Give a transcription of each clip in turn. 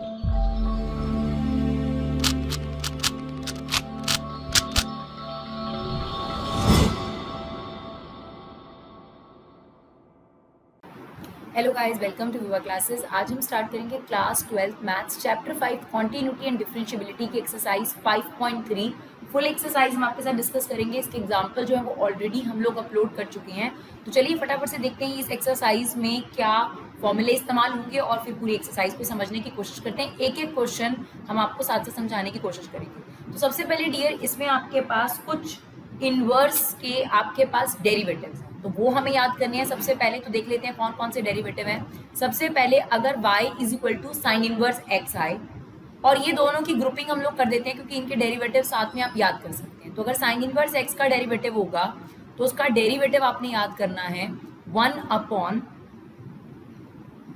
Hello guys, welcome to विवा classes. आज हम स्टार्ट करेंगे class 12 maths chapter 5 continuity and differentiability की एक्सरसाइज 5.3। फुल एक्सरसाइज हम आपके साथ डिस्कस करेंगे। इसके एग्जांपल जो है वो ऑलरेडी हम लोग अपलोड कर चुके हैं। तो चलिए फटाफट से देखते हैं इस एक्सरसाइज में क्या फॉर्मूले इस्तेमाल होंगे और फिर पूरी एक्सरसाइज को समझने की कोशिश करते हैं। एक एक क्वेश्चन हम आपको साथ साथ समझाने की कोशिश करेंगे। तो सबसे पहले डियर, इसमें आपके पास कुछ इनवर्स के आपके पास डेरिवेटिव्स हैं, तो वो हमें याद करने हैं। सबसे पहले तो देख लेते हैं कौन कौन से डेरिवेटिव हैं। सबसे पहले अगर y is equal to sine inverse x आई, और ये दोनों की ग्रुपिंग हम लोग कर देते हैं क्योंकि इनके डेरिवेटिव साथ में आप याद कर सकते हैं। तो अगर साइन इनवर्स एक्स का डेरिवेटिव होगा तो उसका डेरिवेटिव आपने याद करना है 1 upon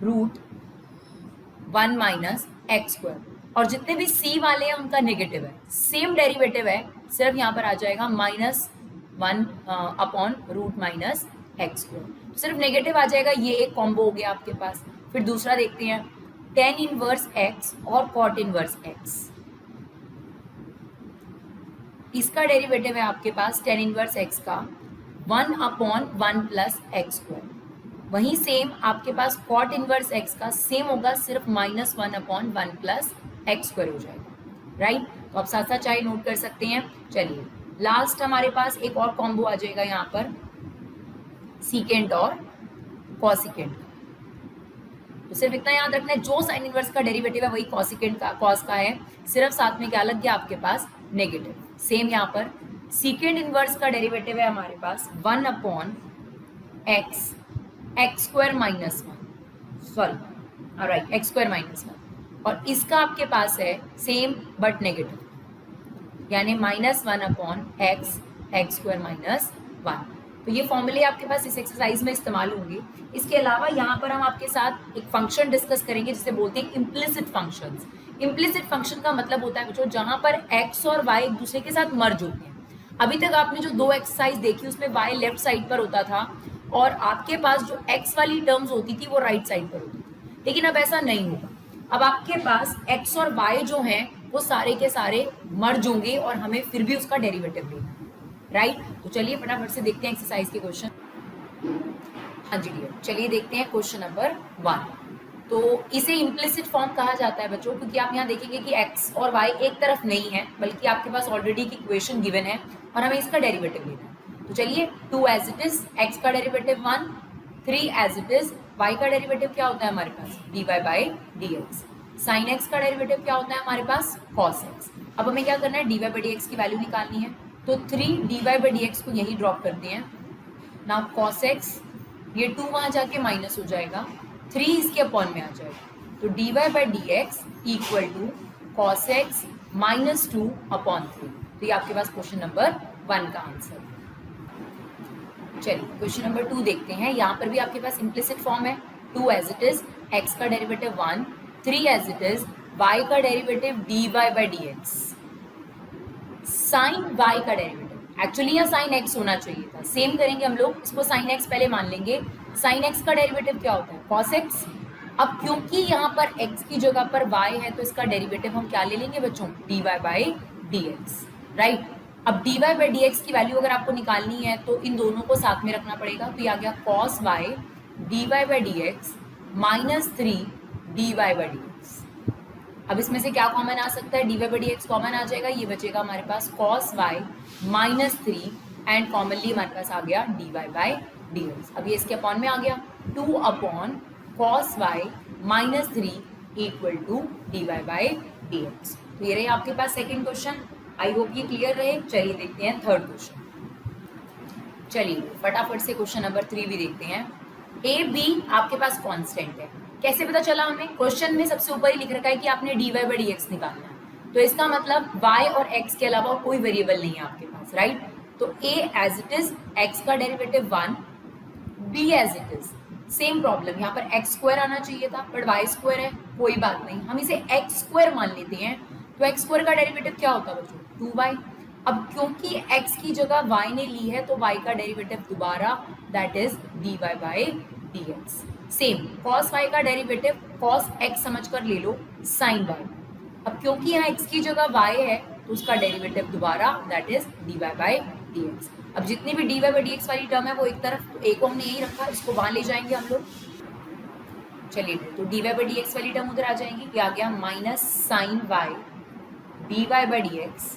root 1 minus x square, और जितने भी c वाले हैं उनका नेगेटिव है, सेम डेरिवेटिव है, सिर्फ यहाँ पर आ जाएगा -1 upon root minus x square, सिर्फ नेगेटिव आ जाएगा। ये एक कॉम्बो हो गया आपके पास। फिर दूसरा देखते हैं टेन इनवर्स एक्स और कॉट इनवर्स एक्स। इसका डेरिवेटिव है आपके पास टेन इनवर्स एक्स का 1 अपॉन 1 प्लस एक्स स्क्वायर। वहीं सेम आपके पास कॉट इनवर्स एक्स का सेम होगा, सिर्फ -1 अपॉन 1 प्लस एक्स स्क्वायर हो जाएगा। राइट, तो आप साथ साथ चाहे नोट कर सकते हैं। चलिए लास्ट हमारे पास एक और कॉम्बो आ जाएगा यहाँ पर, सीकेंट और कॉसिकेंट। तो सिर्फ इतना याद रखना है, जो साइन इनवर्स का डेरिवेटिव है वही कॉसिकेंट का कॉस का है, सिर्फ साथ में क्या लग गया आपके पास नेगेटिव। सेम यहाँ पर सीकेंट इनवर्स का डेरिवेटिव है हमारे पास 1 upon x square minus 1, sorry right, x square minus 1, और इसका आपके पास है सेम बट नेगेटिव, यानी -1 अपॉन एक्स स्क्वायर माइनस 1। तो ये फॉर्मूले आपके पास इस एक्सरसाइज में इस्तेमाल होंगे। इसके अलावा यहाँ पर हम आपके साथ एक फंक्शन डिस्कस करेंगे जिसे बोलते हैं इम्प्लिसिट फंक्शंस। इम्प्लिसिट फंक्शन का मतलब होता है बच्चों जहाँ पर x और y एक दूसरे के साथ मर्ज होते हैं। अभी तक आपने जो दो एक्सरसाइज देखी उसमें y लेफ्ट साइड पर होता था और आपके पास जो x वाली टर्म्स होती थी वो राइट साइड पर होती थी, लेकिन अब ऐसा नहीं होगा। अब आपके पास x और y जो हैं वो सारे के सारे मर्ज होंगे और हमें फिर भी उसका डेरिवेटिव लेना है। राइट, तो चलिए फटाफट से देखते हैं एक्सरसाइज के क्वेश्चन। हाँ जी डियर, चलिए देखते हैं क्वेश्चन नंबर 1। तो इसे इम्प्लिसिट फॉर्म कहा जाता है बच्चों, क्योंकि आप यहाँ देखेंगे कि x और y एक तरफ नहीं है, बल्कि आपके पास ऑलरेडी की इक्वेशन गिवन है और हमें इसका डेरिवेटिव लेना है। तो चलिए 2 एज इट इज, x का derivative 1, 3 as it is, y का डेरिवेटिव क्या होता है हमारे पास dy by dx, sine x का डेरिवेटिव क्या होता है हमारे पास cos x। अब हमें क्या करना है, dy बाई dx की वैल्यू निकालनी है, तो 3 dy बाई dx को यही ड्रॉप करते हैं। नाउ cos x, ये 2 वहां जाके माइनस हो जाएगा, 3 इसके अपॉन में आ जाएगा, तो dy by dx equal to cos x minus 2 upon 3। तो ये आपके पास क्वेश्चन नंबर 1 का आंसर। चलिए क्वेश्चन नंबर 2 देखते हैं। यहाँ पर भी आपके पास इम्प्लिसिट फॉर्म है, 2 एज इट इज, x का derivative 1, 3 as it is, y का derivative dy by dx, sine y का डेरिवेटिव, एक्चुअली यहाँ साइन x होना चाहिए था, सेम करेंगे हम लोग, इसको साइन x पहले मान लेंगे। साइन x का डेरिवेटिव क्या होता है cos x। अब क्योंकि यहाँ पर x की जगह पर y है तो इसका डेरिवेटिव हम क्या ले लेंगे बच्चों, dy बाई dx। राइट, अब dy बाई dx की वैल्यू अगर आपको निकालनी है तो इन दोनों को साथ में रखना पड़ेगा, तो ये आ गया cos y dy by dx minus 3 dy by dx। अब इसमें से क्या कॉमन आ सकता है, dy बाई dx कॉमन आ जाएगा, ये बचेगा हमारे पास cos y minus 3 and commonly हमारे पास आ गया dy बाई dx। अब ये इसके अपॉन में आ गया, 2 upon cos y minus 3 equal to dy by dx। तो ये रहे आपके पास सेकेंड क्वेश्चन। आई होप ये क्लियर रहे। चलिए देखते हैं थर्ड क्वेश्चन। चलिए फटाफट से क्वेश्चन नंबर 3 भी देखते हैं। ए बी आपके पास कांस्टेंट है, कैसे पता चला हमें, क्वेश्चन में सबसे ऊपर ही लिख रखा है कि आपने dy बाई dx निकालना है, तो इसका मतलब y और x के अलावा कोई वेरिएबल नहीं है आपके पास। राइट, तो a as it is, x का derivative 1, b as it is, same problem, यहाँ पर x स्क्वायर आना चाहिए था बट y स्क्वायर है, कोई बात नहीं, हम इसे x स्क्वायर मान लेते हैं। तो x स्क्वायर का डेरिवेटिव क्या होता है बच्चों, 2y। अब क्योंकि x की जगह y ने ली है तो y का डेरिवेटिव दोबारा, that is dy by dx। Same cos y का डेरिवेटिव cos x समझ कर ले लो, साइन वाई। अब क्योंकि यहाँ x की जगह y है तो उसका डेरिवेटिव दोबारा that is dy by dx। अब जितनी भी dy बाई dx वाली टर्म है वो एक तरफ, तो a को हमने यही रखा, इसको वहां ले जाएंगे हम लोग। चलिए तो dy बाई dx वाली टर्म उधर आ जाएंगी, क्या आ गया minus sine y dy by dx।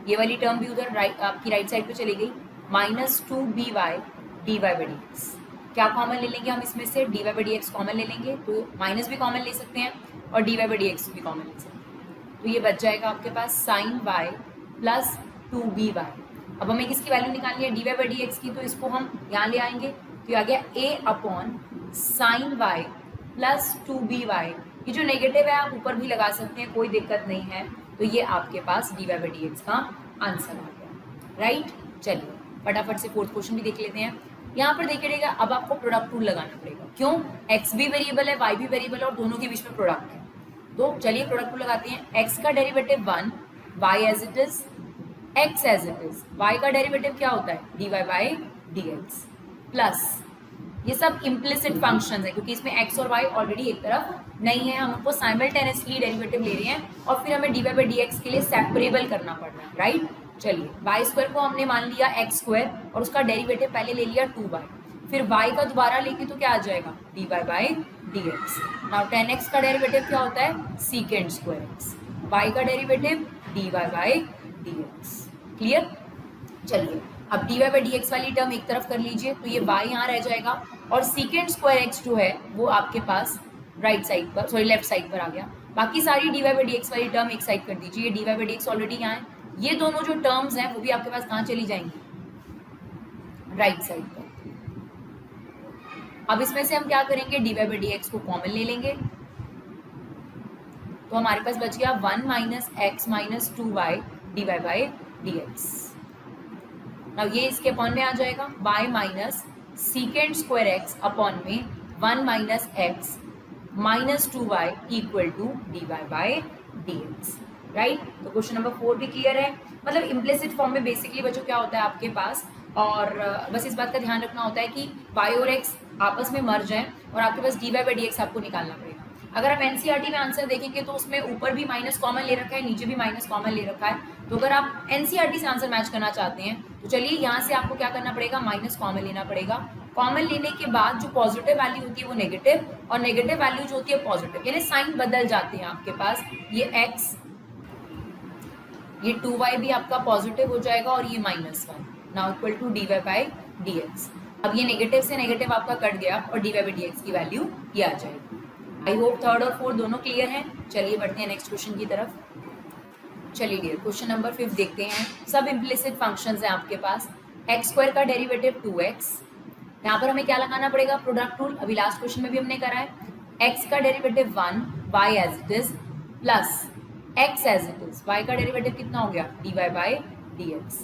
ये वाली टर्म भी उधर आपकी राइट साइड पे चली गई, minus 2by dy by dx। क्या कॉमन ले लेंगे हम इसमें से, dy बाई dx कॉमन ले लेंगे, तो माइनस भी कॉमन ले सकते हैं और dy बाई dx भी कॉमन ले सकते हैं। तो ये बच जाएगा आपके पास साइन वाई प्लस 2by। अब हमें किसकी वैल्यू निकालनी है, dy बाई dx की, तो इसको हम यहाँ ले आएंगे, तो ये आ गया a upon sine y plus 2by। ये जो नेगेटिव है आप ऊपर भी लगा सकते हैं, कोई दिक्कत नहीं है। तो ये आपके पास dy बाई dx का आंसर आ गया, राइट। चलिए फटाफट से फोर्थ क्वेश्चन भी देख लेते हैं। यहाँ पर देखिएगा अब आपको प्रोडक्ट रूल लगाना पड़ेगा, क्यों, x भी वेरिएबल है y भी वेरिएबल है और दोनों के बीच में प्रोडक्ट है। तो चलिए प्रोडक्ट रूल लगाते हैं। x का derivative 1, y as it is, x as it is, y का डेरिवेटिव क्या होता है dy बाई dx, प्लस ये सब इम्प्लिसिट फंक्शंस है क्योंकि इसमें x और y ऑलरेडी एक तरफ नहीं है, हम उनको साइमल्टेनियसली डेरिवेटिव ले रहे हैं और फिर हमें dy बाई dx के लिए सेपरेबल करना पड़ रहा है, राइट। चलिए y स्क्वायर को हमने मान लिया x स्क्वायर और उसका डेरिवेटिव पहले ले लिया 2y, फिर y का दोबारा लेके तो क्या आ जाएगा dy by dx। Now 10x का डेरिवेटिव क्या होता है सीकेंड स्क्वायर x, y का derivative dy by dx, clear. चलिए अब dy बाई dx वाली टर्म एक तरफ कर लीजिए, तो ये y यहाँ रह जाएगा और सीकेंड स्क्वायर x जो है वो आपके पास राइट साइड पर, सॉरी लेफ्ट साइड पर आ गया। बाकी सारी dy बाई dx वाली टर्म एक साइड कर दीजिए, ये dy बाई dx ऑलरेडी यहाँ है, ये दोनों जो टर्म्स हैं वो भी आपके पास कहाँ चली जाएंगी, राइट साइड पर। अब इसमें से हम क्या करेंगे, dy बाई dx को कॉमन ले लेंगे, तो हमारे पास बच गया 1 minus x minus 2y dy by dx। अब ये इसके अपॉन में आ जाएगा y minus secant square x upon में 1 minus x minus 2y equal to dy by dx, right. तो क्वेश्चन नंबर 4 भी क्लियर है, मतलब इम्प्लिसिट फॉर्म में बेसिकली बच्चों क्या होता है आपके पास, और बस इस बात का ध्यान रखना होता है कि y और x आपस में मर्ज हैं और आपके पास dy बाई dx आपको निकालना पड़ेगा। अगर आप एनसीईआरटी में आंसर देखेंगे तो उसमें ऊपर भी माइनस कॉमन ले रखा है, नीचे भी माइनस कॉमन ले रखा है, तो अगर आप एनसीईआरटी से आंसर मैच करना चाहते हैं तो चलिए यहाँ से आपको क्या करना पड़ेगा, माइनस कॉमन लेना पड़ेगा। कॉमन लेने के बाद जो पॉजिटिव वैल्यू होती है वो नेगेटिव और नेगेटिव वैल्यू जो होती है पॉजिटिव, यानी साइन बदल जाते हैं आपके पास। ये x, ये 2y भी आपका पॉजिटिव हो जाएगा और ये -1 now equal to dy by dx। अब ये नेगेटिव से नेगेटिव आपका कट गया और dy बाई dx की वैल्यू ये आ जाएगी। आई होप थर्ड और फोर्थ दोनों क्लियर हैं। चलिए बढ़ते हैं नेक्स्ट क्वेश्चन की तरफ। चलिए डियर क्वेश्चन नंबर 5 देखते हैं। सब इम्प्लिसिट फंक्शंस हैं आपके पास। एक्स स्क्वायर का डेरिवेटिव 2x, यहाँ पर हमें क्या लगाना पड़ेगा, प्रोडक्ट रूल, अभी लास्ट क्वेश्चन में भी हमने करा है। x का derivative 1 y as it is plus x as it is, y का डेरिवेटिव कितना हो गया dy by dx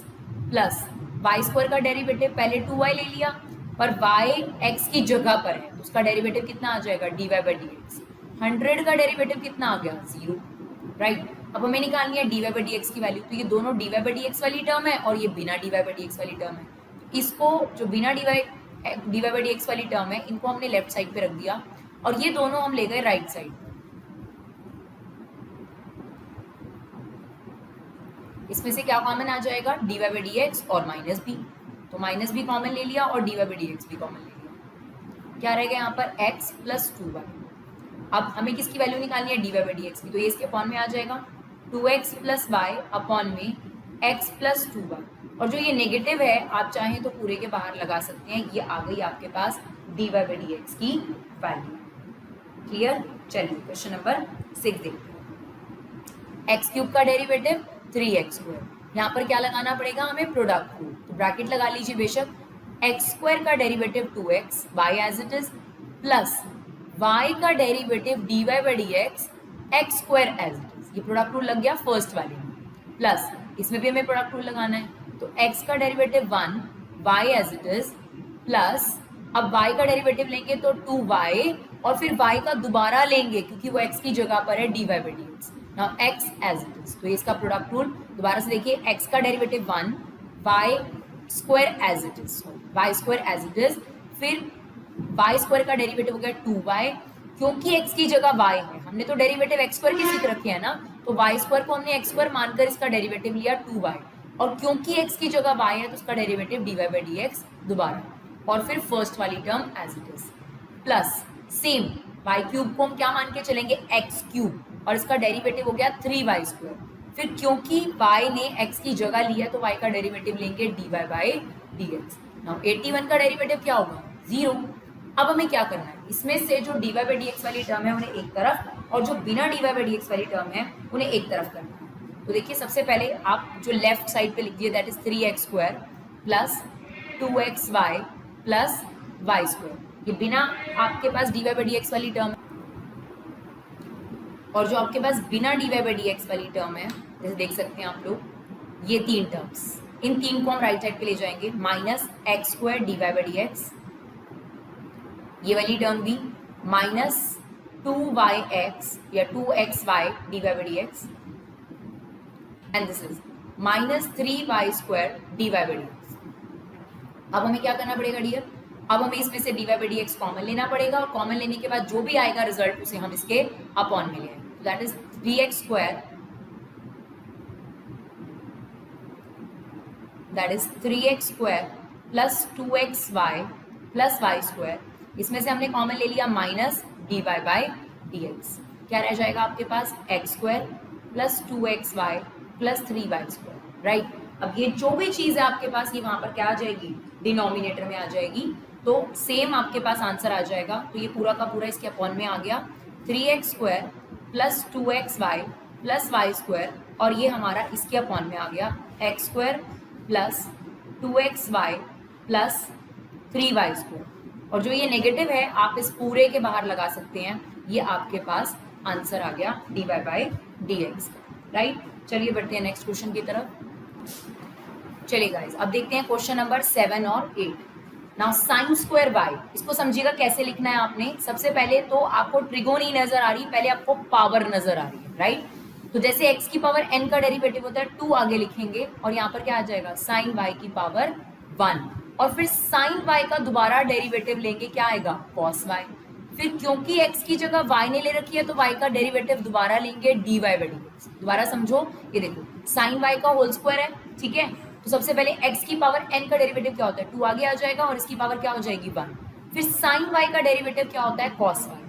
plus y square का डेरिवेटिव पहले 2y ले लिया पर y x की जगह पर है, उसका डेरिवेटिव कितना आ जाएगा dy बाई dx। 100 का डेरिवेटिव कितना आ गया 0, राइट। अब हमें निकालनी है dy बाई dx की वैल्यू, तो ये दोनों dy बाई dx वाली टर्म है और ये बिना dy बाई dx वाली टर्म है। इसको जो बिना dy बाई dx वाली टर्म है इनको हमने लेफ्ट साइड पे रख दिया और ये दोनों हम ले गए राइट साइड। इसमें से क्या कॉमन आ जाएगा dy बाई dx और माइनस b, तो माइनस भी कॉमन ले लिया और dy बाई dx भी कॉमन ले लिया। क्या रहेगा यहाँ पर x प्लस 2y। अब हमें किसकी वैल्यू निकालनी है dy बाई dx की, तो ये इसके अपॉन में आ जाएगा 2x प्लस वाई अपॉन में x प्लस 2y, और जो ये नेगेटिव है आप चाहें तो पूरे के बाहर लगा सकते हैं। ये आ गई आपके पास dy बाई dx की वैल्यू, क्लियर। चलिए क्वेश्चन नंबर 6 देखते हैं। एक्स क्यूब का डेरिवेटिव 3x स्क्वायर, यहाँ पर क्या लगाना पड़ेगा हमें, प्रोडक्ट रूल, तो ब्रैकेट लगा लीजिए बेशक। एक्स स्क्वायर का derivative 2x y as it is plus y का derivative dy by dx x square as it is, ये प्रोडक्ट रूल लग गया फर्स्ट वाले में, प्लस इसमें भी हमें प्रोडक्ट रूल लगाना है, तो x का derivative 1 y as it is plus अब y का डेरिवेटिव लेंगे तो 2y और फिर y का दोबारा लेंगे क्योंकि वो x की जगह पर है dy by dx। Now x as it is, तो इसका प्रोडक्ट रूल दोबारा से देखिए, x का derivative 1 y square as it is, y square as it is, फिर y स्क्वायर का डेरिवेटिव हो गया 2y क्योंकि x की जगह y है, हमने तो डेरिवेटिव x स्क्वायर की सीख रखी है ना, तो y स्क्वायर को हमने x स्क्वायर मानकर इसका डेरिवेटिव लिया 2y, और क्योंकि x की जगह y है तो उसका डेरिवेटिव dy बाई dx दोबारा, और फिर फर्स्ट वाली term as it is, plus same y cube को हम क्या मान के चलेंगे, x क्यूब, और इसका डेरिवेटिव हो गया 3y स्क्वायर। फिर क्योंकि y ने x की जगह लिया तो y का डेरिवेटिव लेंगे dy बाई dx। नाउ 81 का डेरिवेटिव क्या होगा, 0। अब हमें क्या करना है, इसमें से जो dy बाई dx वाली टर्म है उन्हें एक तरफ, और जो बिना dy बाई dx वाली टर्म है उन्हें एक तरफ करना है। तो देखिए सबसे पहले आप जो लेफ्ट साइड पे लिख दिए, that is 3x square plus 2xy plus y square, ये बिना आपके पास dy बाई dx वाली टर्म है, और जो आपके पास बिना dy बाई dx वाली टर्म है, जैसे देख सकते हैं आप लोग, ये तीन टर्म्स, इन तीन को हम राइट साइड पे ले जाएंगे, minus x square dy by dx, ये वाली टर्म भी माइनस 2yx या 2xy dy by dx, and this is minus 3y square dy by dx। अब हमें क्या करना पड़ेगा डियर, अब हमें इसमें से dy बाई dx कॉमन लेना पड़ेगा, और कॉमन लेने के बाद जो भी आएगा रिजल्ट उसे हम इसके अपॉन में लेंगे, that is 3x square, that is 3x square plus 2xy plus y square, इसमें से हमने कॉमन ले लिया माइनस dy बाई dx, क्या रह जाएगा आपके पास x square plus 2xy plus 3y square, right. अब ये जो भी चीज़ है आपके पास ये वहाँ पर क्या आ जाएगी, डिनोमिनेटर में आ जाएगी, तो सेम आपके पास आंसर आ जाएगा। तो ये पूरा का पूरा इसके अपॉन में आ गया, 3x square plus 2xy plus y square, और ये हमारा इसके अपॉन में आ गया x square plus 2xy plus 3y square, और जो ये नेगेटिव है आप इस पूरे के बाहर लगा सकते हैं, ये आपके पास आंसर आ गया dy बाई dx, राइट। चलिए बढ़ते हैं नेक्स्ट क्वेश्चन की तरफ। चलिए गाइस अब देखते हैं क्वेश्चन नंबर 7 और 8। नाउ साइन स्क्वायर y, इसको समझिएगा कैसे लिखना है आपने। सबसे पहले तो आपको ट्रिगो नहीं नजर आ रही, पहले आपको पावर नजर आ रही है, राइट। तो जैसे x की पावर n का डेरिवेटिव होता है 2 आगे लिखेंगे, और यहाँ पर क्या आ जाएगा साइन y की पावर 1, और फिर साइन y का दोबारा डेरिवेटिव लेंगे, क्या आएगा cos y। फिर क्योंकि x की जगह y ने ले रखी है तो y का डेरिवेटिव दोबारा लेंगे dy बाई dx। दोबारा समझो, ये देखो साइन y का होल स्क्वायर है, ठीक है। तो सबसे पहले x की पावर n का डेरिवेटिव क्या होता है 2 आगे आ जाएगा, और इसकी पावर क्या हो जाएगी 1। फिर साइन y का डेरिवेटिव क्या होता है cos y,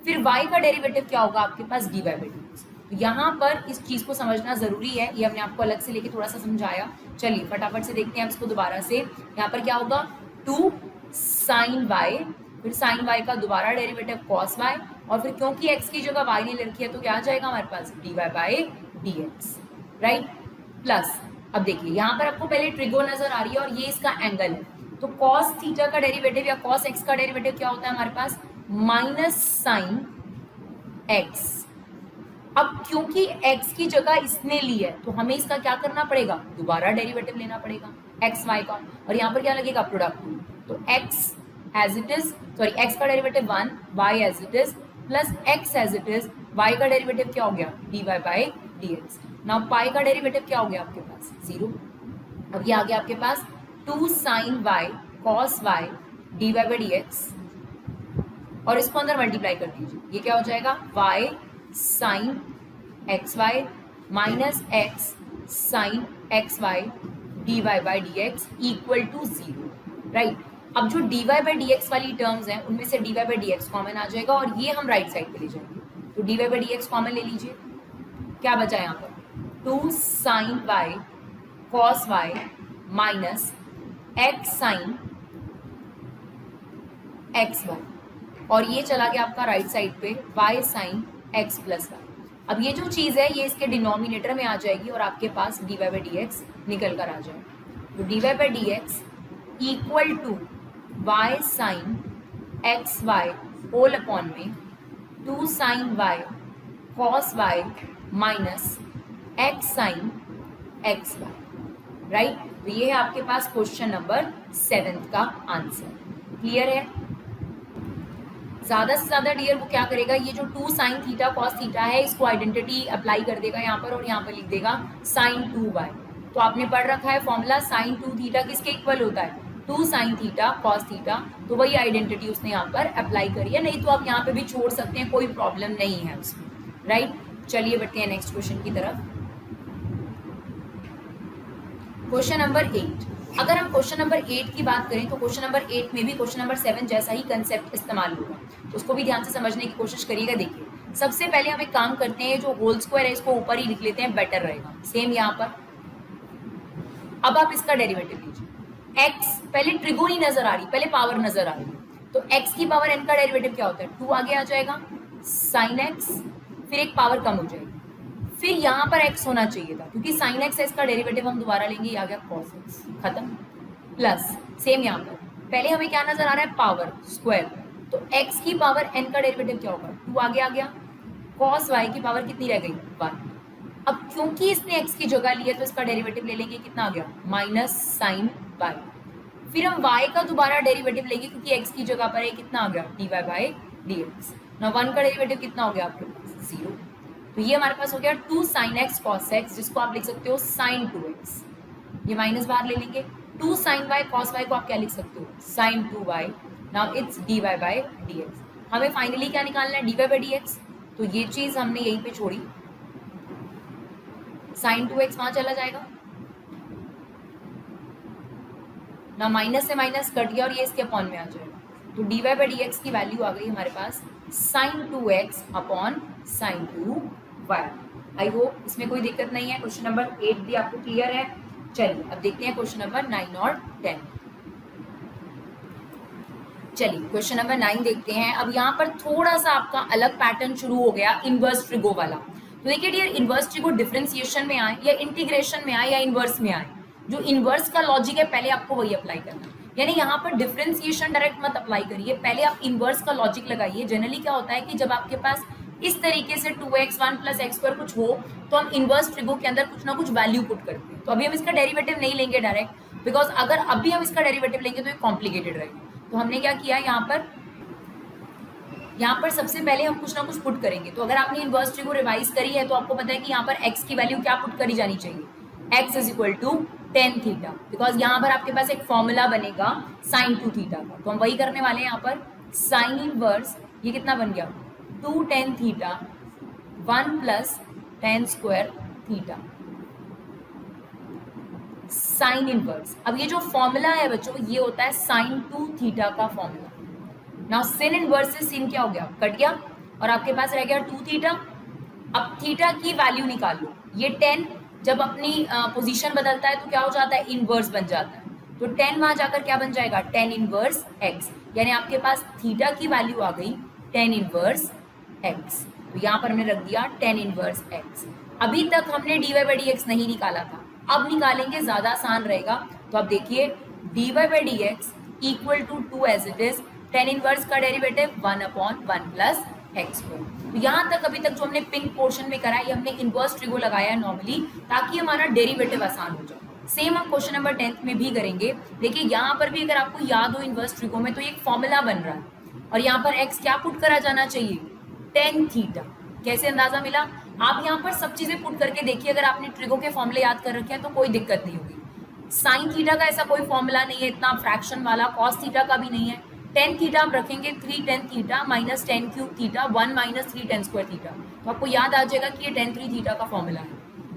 फिर y का डेरिवेटिव क्या होगा आपके पास dy बाई dx। तो यहाँ पर इस चीज को समझना जरूरी है, ये हमने आपको अलग से लेके थोड़ा सा समझाया। चलिए फटाफट से देखते हैं इसको दोबारा से। यहाँ पर क्या होगा 2 साइन y, फिर साइन y का दोबारा डेरिवेटिव cos y, और फिर क्योंकि x की जगह y ने ले रखी है तो क्या आ जाएगा हमारे पास dy by dx, right. Plus अब देखिए यहाँ पर आपको पहले ट्रिगो नजर आ रही है, और ये इसका एंगल है, तो cos थीटा का डेरिवेटिव या cos x का डेरिवेटिव क्या होता है हमारे पास माइनस साइन x। अब क्योंकि x की जगह इसने ली है तो हमें इसका क्या करना पड़ेगा, दोबारा डेरिवेटिव लेना पड़ेगा x y का, और यहाँ पर क्या लगेगा प्रोडक्ट, तो x as it is, sorry x का derivative 1, y as it is plus x as it is, y का डेरिवेटिव क्या हो गया dy by dx। Now pi का डेरिवेटिव क्या हो गया आपके पास 0। अब ये आ गया आपके पास 2 sine y cos y dy by dx, और इसको अंदर मल्टीप्लाई कर दीजिए, ये क्या हो जाएगा y sine x y minus x sine x y d y by d x equal to 0, right. अब जो d y by d x वाली टर्म्स हैं उनमें से d y by d x common आ जाएगा, और ये हम राइट साइड पे ले जाएंगे, तो d y by d x common ले लीजिए, क्या बचा यहाँ पर 2 sine y cos y minus x sine x y, और ये चला गया आपका राइट साइड पे y sine x plus y. अब ये जो चीज़ है ये इसके डिनोमिनेटर में आ जाएगी और आपके पास dy बाई डी एक्स निकल कर आ जाएगा, तो dy by d x equal to y sine x y whole upon में 2 sine y cos y minus x sine x y, right. तो ये है आपके पास क्वेश्चन नंबर 7 का आंसर। क्लियर है? ज़्यादा से ज़्यादा डियर वो क्या करेगा, ये जो 2 साइन थीटा कॉस थीटा है इसको आइडेंटिटी अप्लाई कर देगा यहाँ पर, और यहाँ पर लिख देगा साइन 2y। तो आपने पढ़ रखा है फॉर्मूला, साइन 2 थीटा किसके इक्वल होता है 2 साइन थीटा कॉस थीटा, तो वही आइडेंटिटी उसने यहाँ पर अप्लाई करी है, नहीं तो आप यहाँ पे भी छोड़ सकते हैं, कोई प्रॉब्लम नहीं है उसमें, राइट। चलिए बढ़ते हैं नेक्स्ट क्वेश्चन की तरफ। Question number 8। अगर हम क्वेश्चन नंबर 8 की बात करें तो क्वेश्चन नंबर 8 में भी क्वेश्चन नंबर 7 जैसा ही कंसेप्ट इस्तेमाल होगा, तो उसको भी ध्यान से समझने की कोशिश करिएगा। देखिए सबसे पहले हम एक काम करते हैं, जो होल स्क्वायर है इसको ऊपर ही लिख लेते हैं, बेटर रहेगा। सेम यहाँ पर अब आप इसका डेरिवेटिव लीजिए। x पहले ट्रिगोनी नजर आ रही, पहले पावर नजर आ रही है, तो x की पावर n का डेरिवेटिव क्या होता है, 2 आगे आ जाएगा साइन x, फिर एक पावर कम हो जाएगी, फिर यहाँ पर x होना चाहिए था क्योंकि साइन x है, इसका डेरिवेटिव हम दोबारा लेंगे, ये आ गया cos x, खत्म। प्लस सेम यहाँ पर पहले हमें क्या नजर आ रहा है, पावर स्क्वायर, तो x की पावर n का डेरिवेटिव क्या होगा, 2 आगे आ गया, cos y की पावर कितनी रह गई, 1। अब क्योंकि इसने x की जगह ली है तो इसका डेरिवेटिव ले लेंगे, कितना आ गया, माइनस साइन y। फिर हम y का दोबारा डेरिवेटिव लेंगे क्योंकि x की जगह पर है, कितना आ गया, dy बाई dx। ना 1 का डेरिवेटिव कितना हो गया आपके पास, 0। तो ये हमारे पास हो गया 2 साइन x cos x, जिसको आप लिख सकते हो साइन 2x, ये माइनस बाहर ले लेंगे, 2 साइन y cos y को आप क्या लिख सकते हो, sine 2y। Now it's dy by dx। हमें फाइनली क्या निकालना है, dy बाई dx, तो ये चीज हमने यहीं पे छोड़ी, साइन 2x वहां चला जाएगा ना, माइनस से माइनस कट गया और ये इसके अपॉन में आ जाएगा, तो dy बाई dx की वैल्यू आ गई हमारे पास sine 2x upon sine 2y। I hope इसमें कोई दिक्कत नहीं है। क्वेश्चन नंबर 8 भी आपको क्लियर है। चलिए अब देखते हैं क्वेश्चन नंबर 9 और 10। चलिए क्वेश्चन नंबर 9 देखते हैं। अब यहाँ पर थोड़ा सा आपका अलग पैटर्न शुरू हो गया, इनवर्स ट्रिगो वाला। तो देखिए डियर, इनवर्स ट्रिगो डिफरेंशिएशन में आए या इंटीग्रेशन में आए या इनवर्स में आए, जो इनवर्स का लॉजिक है पहले आपको वही अप्लाई करना है। यानी यहाँ पर डिफरेंशिएशन डायरेक्ट मत अप्लाई करिए, पहले आप इनवर्स का लॉजिक लगाइए। जनरली क्या होता है कि जब आपके पास इस तरीके से 2x 1 प्लस एक्स स्क्वायर कुछ हो, तो हम इनवर्स ट्रिगो के अंदर कुछ ना कुछ वैल्यू पुट करते हैं। तो अभी हम इसका डेरिवेटिव नहीं लेंगे डायरेक्ट, बिकॉज अगर अभी हम इसका डेरिवेटिव लेंगे तो ये कॉम्प्लिकेटेड रहेगा। तो हमने क्या किया, यहाँ पर सबसे पहले हम कुछ ना कुछ पुट करेंगे। तो अगर आपने इनवर्स ट्रिगो रिवाइज करी है तो आपको पता है कि यहाँ पर x की वैल्यू क्या पुट करी जानी चाहिए, x is equal to tan theta, because यहाँ पर आपके पास एक फॉर्मूला बनेगा साइन 2 थीटा का। तो हम वही करने वाले हैं। यहाँ पर साइन इनवर्स ये कितना बन गया, 2 tan theta 1 plus tan square theta sine inverse. अब ये जो फॉर्मूला है बच्चों, ये होता है साइन 2 थीटा का फॉर्मूला। नाउ sin इनवर्स से sin क्या हो गया, कट गया, और आपके पास रह गया 2 थीटा। अब थीटा की वैल्यू निकाल लो, ये 10 जब अपनी पोजीशन बदलता है तो क्या हो जाता है, इनवर्स बन जाता है। तो 10 वहां जाकर क्या बन जाएगा, 10 इनवर्स x, यानी आपके पास थीटा की वैल्यू आ गई 10 इनवर्स x। तो यहाँ पर हमने रख दिया 10 इनवर्स x। अभी तक हमने dy बाई dx नहीं निकाला था, अब निकालेंगे, ज्यादा आसान रहेगा। तो अब देखिए dy by dx equal to 2 as it is, 10 inverse का derivative 1 upon 1 plus x square. तो यहाँ तक अभी तक जो हमने पिंक पोर्शन में करा है, ये हमने इनवर्स ट्रिगो लगाया है नॉर्मली, ताकि हमारा डेरिवेटिव आसान हो जाए। सेम हम क्वेश्चन नंबर 10 में भी करेंगे। देखिए यहाँ पर भी अगर आपको याद हो इनवर्स ट्रिगो में, तो एक फॉर्मूला बन रहा है और यहाँ पर एक्स क्या पुट करा जाना चाहिए, टेन थीटा। कैसे अंदाजा मिला, आप यहाँ पर सब चीजें पुट करके देखिए, अगर आपने ट्रिगो के फॉर्मूले याद कर रखे हैं तो कोई दिक्कत नहीं होगी। साइन थीटा का ऐसा कोई फॉर्मूला नहीं है इतना फ्रैक्शन वाला, कॉस थीटा का भी नहीं है। टेन थीटा आप रखेंगे 3 tan theta minus 10 cube theta 1 minus 3 ten square theta, तो आपको याद आ जाएगा कि ये 10 3 थीटा का फॉर्मूला है।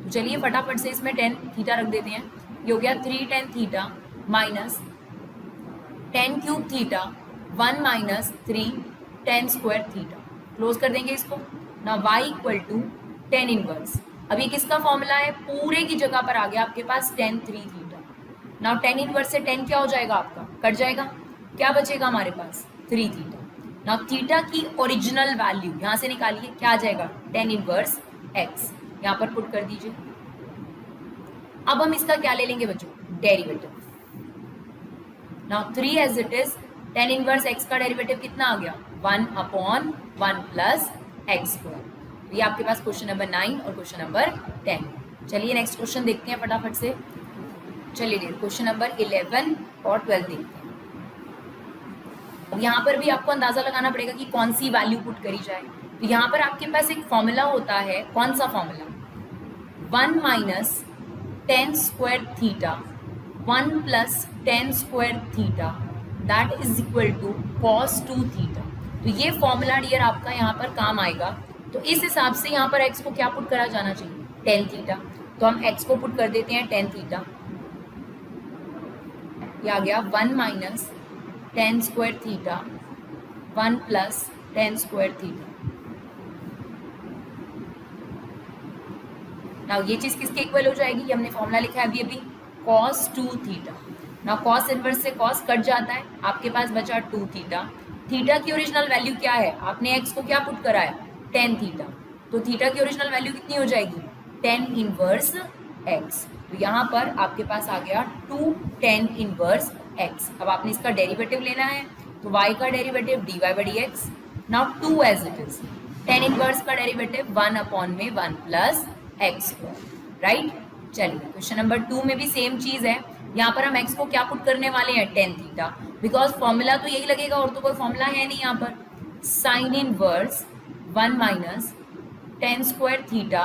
तो चलिए फटाफट से इसमें 10 थीटा रख देते हैं। ये हो गया 3 tan theta minus 10 cube theta 1 minus 3 ten square theta, close कर देंगे इसको ना। y इक्वल टू 10 इनवर्स, अब ये किसका फॉर्मूला है, पूरे की जगह पर आ गया आपके पास 10 3 थीटा। ना 10 इनवर्स से 10 क्या हो जाएगा आपका, कट जाएगा, क्या बचेगा हमारे पास 3 थीटा। ना थीटा की ओरिजिनल वैल्यू यहां से निकालिए, क्या आ जाएगा 10 इनवर्स x, यहां पर पुट कर दीजिए। अब हम इसका क्या ले लेंगे बच्चों, डेरिवेटिव। ना 3 as it is, 10 inverse x का डेरिवेटिव कितना आ गया, 1 अपॉन 1 प्लस एक्स स्क्वायर। ये आपके पास क्वेश्चन नंबर 9 और क्वेश्चन नंबर 10। चलिए नेक्स्ट क्वेश्चन देखते हैं फटाफट से। चलिए क्वेश्चन नंबर 11 और 12 देखते हैं। अब यहाँ पर भी आपको अंदाजा लगाना पड़ेगा कि कौन सी वैल्यू पुट करी जाए। तो यहाँ पर आपके पास एक फॉर्मूला होता है, कौन सा formula, 1 minus 10 square theta 1 plus tan square theta that is equal to cos 2 theta. तो ये फॉर्मूला डियर आपका यहाँ पर काम आएगा। तो इस हिसाब से यहाँ पर x को क्या पुट करा जाना चाहिए, टेन थीटा। तो हम x को पुट कर देते हैं टेन थीटा, ये आ गया 1 minus tan square theta 1 plus tan square theta. Now ये चीज किसके इक्वल हो जाएगी, ये हमने फॉर्मूला लिखा है अभी cos 2 theta. Now cos inverse से cos कट जाता है, आपके पास बचा 2 थीटा। थीटा की ओरिजिनल वैल्यू क्या है, आपने x को क्या पुट करा है, टेन थीटा। तो थीटा की ओरिजिनल वैल्यू कितनी हो जाएगी, टेन इनवर्स x। तो यहाँ पर आपके पास आ गया 2 टेन इनवर्स x। अब आपने इसका डेरिवेटिव लेना है, तो y का derivative dy by dx। Now 2 as it is, tan inverse का डेरिवेटिव 1 अपॉन में 1 प्लस एक्स स्क्वायर, राइट। चलिए क्वेश्चन नंबर 2 में भी सेम चीज है। यहाँ पर हम x को क्या पुट करने वाले हैं, टेन थीटा, बिकॉज फॉर्मूला तो यही लगेगा और तो कोई फॉर्मूला है नहीं यहाँ पर। Sine inverse 1 minus tan square theta,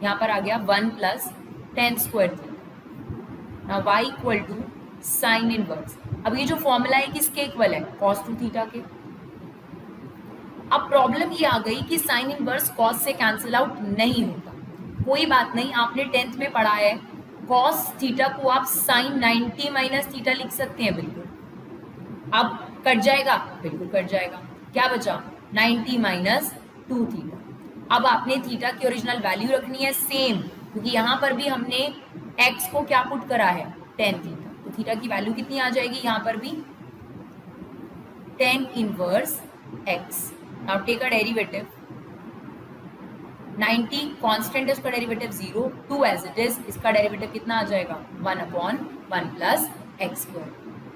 यहाँ पर आ गया 1 plus tan square theta. Now y equal to sine inverse. अब ये जो फॉर्मूला है किसके इक्वल है, कॉस 2 थीटा के। अब प्रॉब्लम ये आ गई कि साइन इनवर्स कॉस से कैंसिल आउट नहीं होता। कोई बात नहीं, आपने 10th में पढ़ा है कॉस थीटा को आप साइन 90 माइनस थीटा लिख सकते हैं, बिल्कुल। अब कट जाएगा, बिल्कुल कट जाएगा, क्या बचा 90 माइनस 2 थीटा। अब आपने थीटा की ओरिजिनल वैल्यू रखनी है सेम, क्योंकि यहाँ पर भी हमने x को क्या पुट करा है, टेन थीटा। तो थीटा की वैल्यू कितनी आ जाएगी, यहाँ पर भी tan inverse x। Now take a derivative, 90 constant है, उसका डेरिवेटिव 0, 2 एज इट इज, इसका डेरिवेटिव कितना आ जाएगा 1 अपॉन 1 प्लस एक्स स्क्वायर।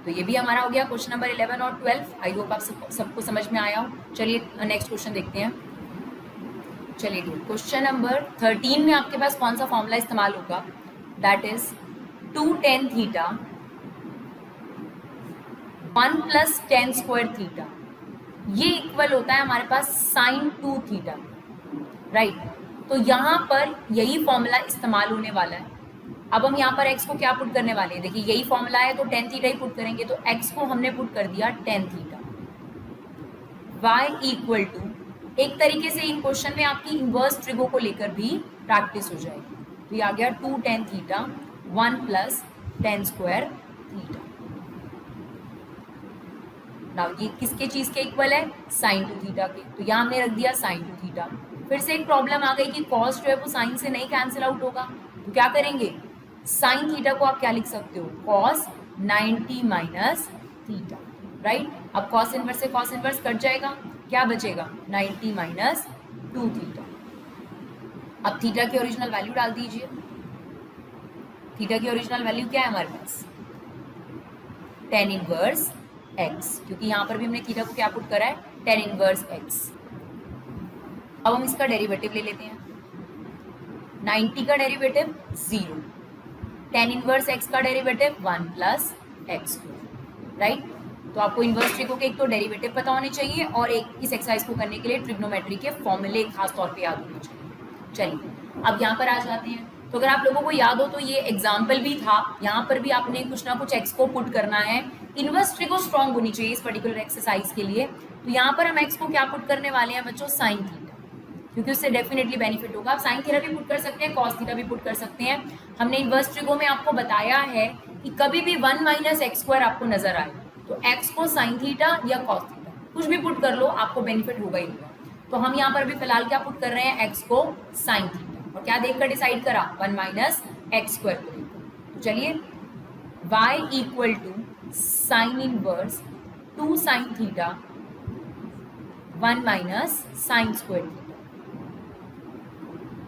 तो ये भी हमारा हो गया क्वेश्चन नंबर 11 और 12। आई होप आप सबको समझ में आया हो। चलिए नेक्स्ट क्वेश्चन देखते हैं। चलिए क्वेश्चन नंबर 13 में आपके पास कौन सा फॉर्मूला इस्तेमाल होगा, that is 2 tan theta 1 plus tan square theta, ये इक्वल होता है हमारे पास साइन 2 थीटा, राइट। तो यहाँ पर यही फॉर्मूला इस्तेमाल होने वाला है। अब हम यहाँ पर x को क्या पुट करने वाले हैं, देखिए यही फॉर्मूला है तो टेन थीटा ही पुट करेंगे। तो x को हमने पुट कर दिया tan theta, y equal to, एक तरीके से इन क्वेश्चन में आपकी इनवर्स ट्रिगो को लेकर भी प्रैक्टिस हो जाएगी। तो ये आ गया 2 tan theta 1 plus tan square theta. Now ये किसके चीज के इक्वल है, साइन 2 थीटा के। तो यहाँ हमने रख दिया साइन 2 थीटा। फिर से एक प्रॉब्लम आ गई कि कॉस जो है वो साइन से नहीं कैंसिल आउट होगा, तो क्या करेंगे, साइन थीटा को आप क्या लिख सकते हो, कॉस 90 माइनस थीटा, राइट। अब कॉस इनवर्स से कॉस इनवर्स कट जाएगा, क्या बचेगा 90 माइनस 2 थीटा। अब थीटा की ओरिजिनल वैल्यू डाल दीजिए। थीटा की ओरिजिनल वैल्यू क्या है हमारे पास, टेन इनवर्स एक्स, क्योंकि यहाँ पर भी हमने थीटा को क्या पुट करा है, टेन इनवर्स एक्स। अब हम इसका डेरिवेटिव ले लेते हैं। 90 का डेरिवेटिव 0, टेन इनवर्स एक्स का derivative 1 plus x square, right. तो आपको इनवर्स ट्रिगो के एक तो डेरिवेटिव पता होने चाहिए और एक इस एक्सरसाइज को करने के लिए ट्रिग्नोमेट्री के फॉर्मूले खास तौर पे याद होने चाहिए। चलिए अब यहाँ पर आ जाते हैं। तो अगर आप लोगों को याद हो तो ये एग्जाम्पल भी था, यहाँ पर भी आपने कुछ ना कुछ एक्स को पुट करना है। इनवर्स ट्रिगो स्ट्रॉन्ग होनी चाहिए इस पर्टिकुलर एक्सरसाइज के लिए। तो यहाँ पर हम एक्स को क्या पुट करने वाले हैं बच्चों, साइन थीटा, क्योंकि उससे डेफिनेटली बेनिफिट होगा। आप साइन थीटा भी पुट कर सकते हैं, कॉस थीटा भी पुट कर सकते हैं। हमने इनवर्स ट्रिगो में आपको बताया है कि कभी भी 1 माइनस एक्स स्क्वायर आपको नजर आए तो एक्स को साइन थीटा या कॉस थीटा कुछ भी पुट कर लो, आपको बेनिफिट होगा ही होगा। तो हम यहाँ पर भी फिलहाल क्या पुट कर रहे हैं, एक्स को साइन थीटा, और क्या देखकर डिसाइड करा, 1 माइनस एक्स स्क्वायर को देखकर। तो चलिए y equal to sine inverse 2 sine theta 1 minus sine square theta.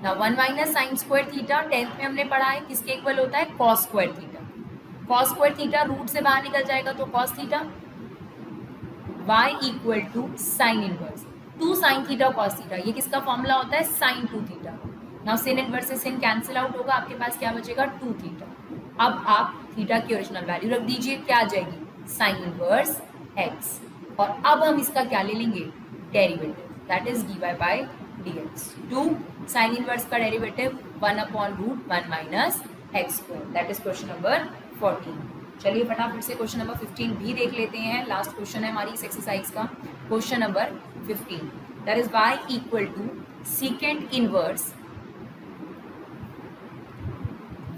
ना 1 minus sine square theta 10th में हमने पढ़ा है किसके इक्वल होता है, cos square theta. Cos square theta root से बाहर निकल जाएगा तो cos theta. y equal to sine inverse 2 sine theta cos theta, ये किसका फॉर्मूला होता है, sine 2 theta. Now sin inverse से सिन कैंसिल आउट होगा, आपके पास क्या बचेगा 2 थीटा। अब आप थीटा की ओरिजिनल वैल्यू रख दीजिए, क्या आ जाएगी, साइन इनवर्स x। और अब हम इसका क्या ले लेंगे, derivative, that is dy by dx। 2 sine inverse का derivative 1 upon root 1 minus x square, that is question number 14। चलिए फटाफट से क्वेश्चन नंबर 15 भी देख लेते हैं। लास्ट क्वेश्चन है हमारी इस एक्सरसाइज का, question number 15, that is y equal to secant inverse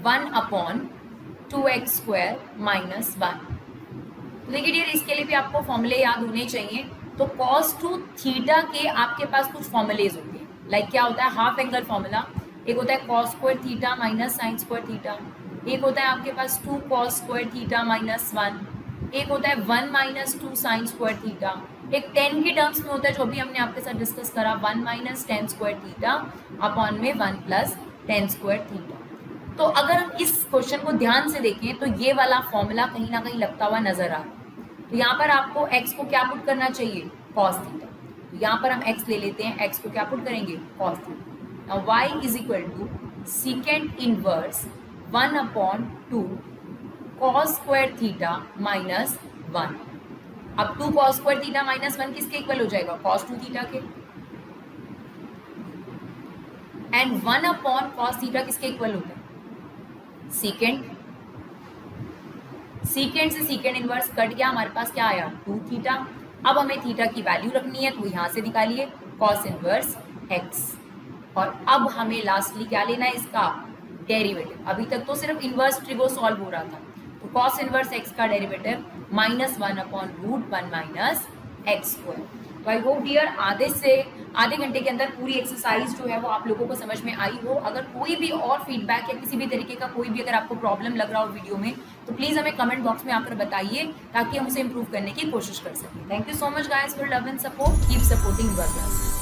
1/2x² minus 1। देखिए डियर, इसके लिए भी आपको फॉर्मूले याद होने चाहिए। तो cos टू थीटा के आपके पास कुछ फॉर्मूलेज होते हैं, लाइक क्या होता है, हाफ एंगल फॉर्मूला, एक होता है cos square theta minus sine square theta, एक होता है आपके पास 2 cos स्क्वायर थीटा माइनस 1, एक होता है 1 माइनस 2 साइन स्क्वायर थीटा, एक 10 के टर्म्स में होता है जो भी हमने आपके साथ डिस्कस करा, 1 माइनस 10 स्क्वायर थीटा अपॉन में 1 प्लस 10 स्क्वायर थीटा। तो अगर हम इस क्वेश्चन को ध्यान से देखें तो ये वाला फॉर्मूला कहीं ना कहीं लगता हुआ नजर आ रहा है। तो यहाँ पर आपको x को क्या पुट करना चाहिए, cos थीटा। तो यहाँ पर हम x ले लेते हैं, x को क्या पुट करेंगे, cos theta. Now y is equal to secant inverse 1/2 cos square theta minus 1। अब 2 cos स्क्वायर थीटा माइनस 1 किसके इक्वल हो जाएगा, cos 2 थीटा के। एंड 1/cos थीटा किसके इक्वल होता है, सीकेंट। सीकेंट से सीकेंट इनवर्स कट गया, हमारे पास क्या आया, 2 थीटा। अब हमें थीटा की वैल्यू रखनी है, तो यहाँ से निकालिए cos इनवर्स x। और अब हमें लास्टली क्या लेना है, इसका डेरिवेटिव। अभी तक तो सिर्फ इनवर्स ट्रिगो सॉल्व हो रहा था, तो cos इनवर्स x का डेरिवेटिव -1/√1 माइनस x²। तो आई होप डियर आधे घंटे के अंदर पूरी एक्सरसाइज जो है वो आप लोगों को समझ में आई हो। अगर कोई भी और फीडबैक या किसी भी तरीके का कोई भी अगर आपको प्रॉब्लम लग रहा हो वीडियो में, तो प्लीज़ हमें कमेंट बॉक्स में आकर बताइए ताकि हम उसे इम्प्रूव करने की कोशिश कर सकें। Thank you so much guys for love and support, keep supporting your class.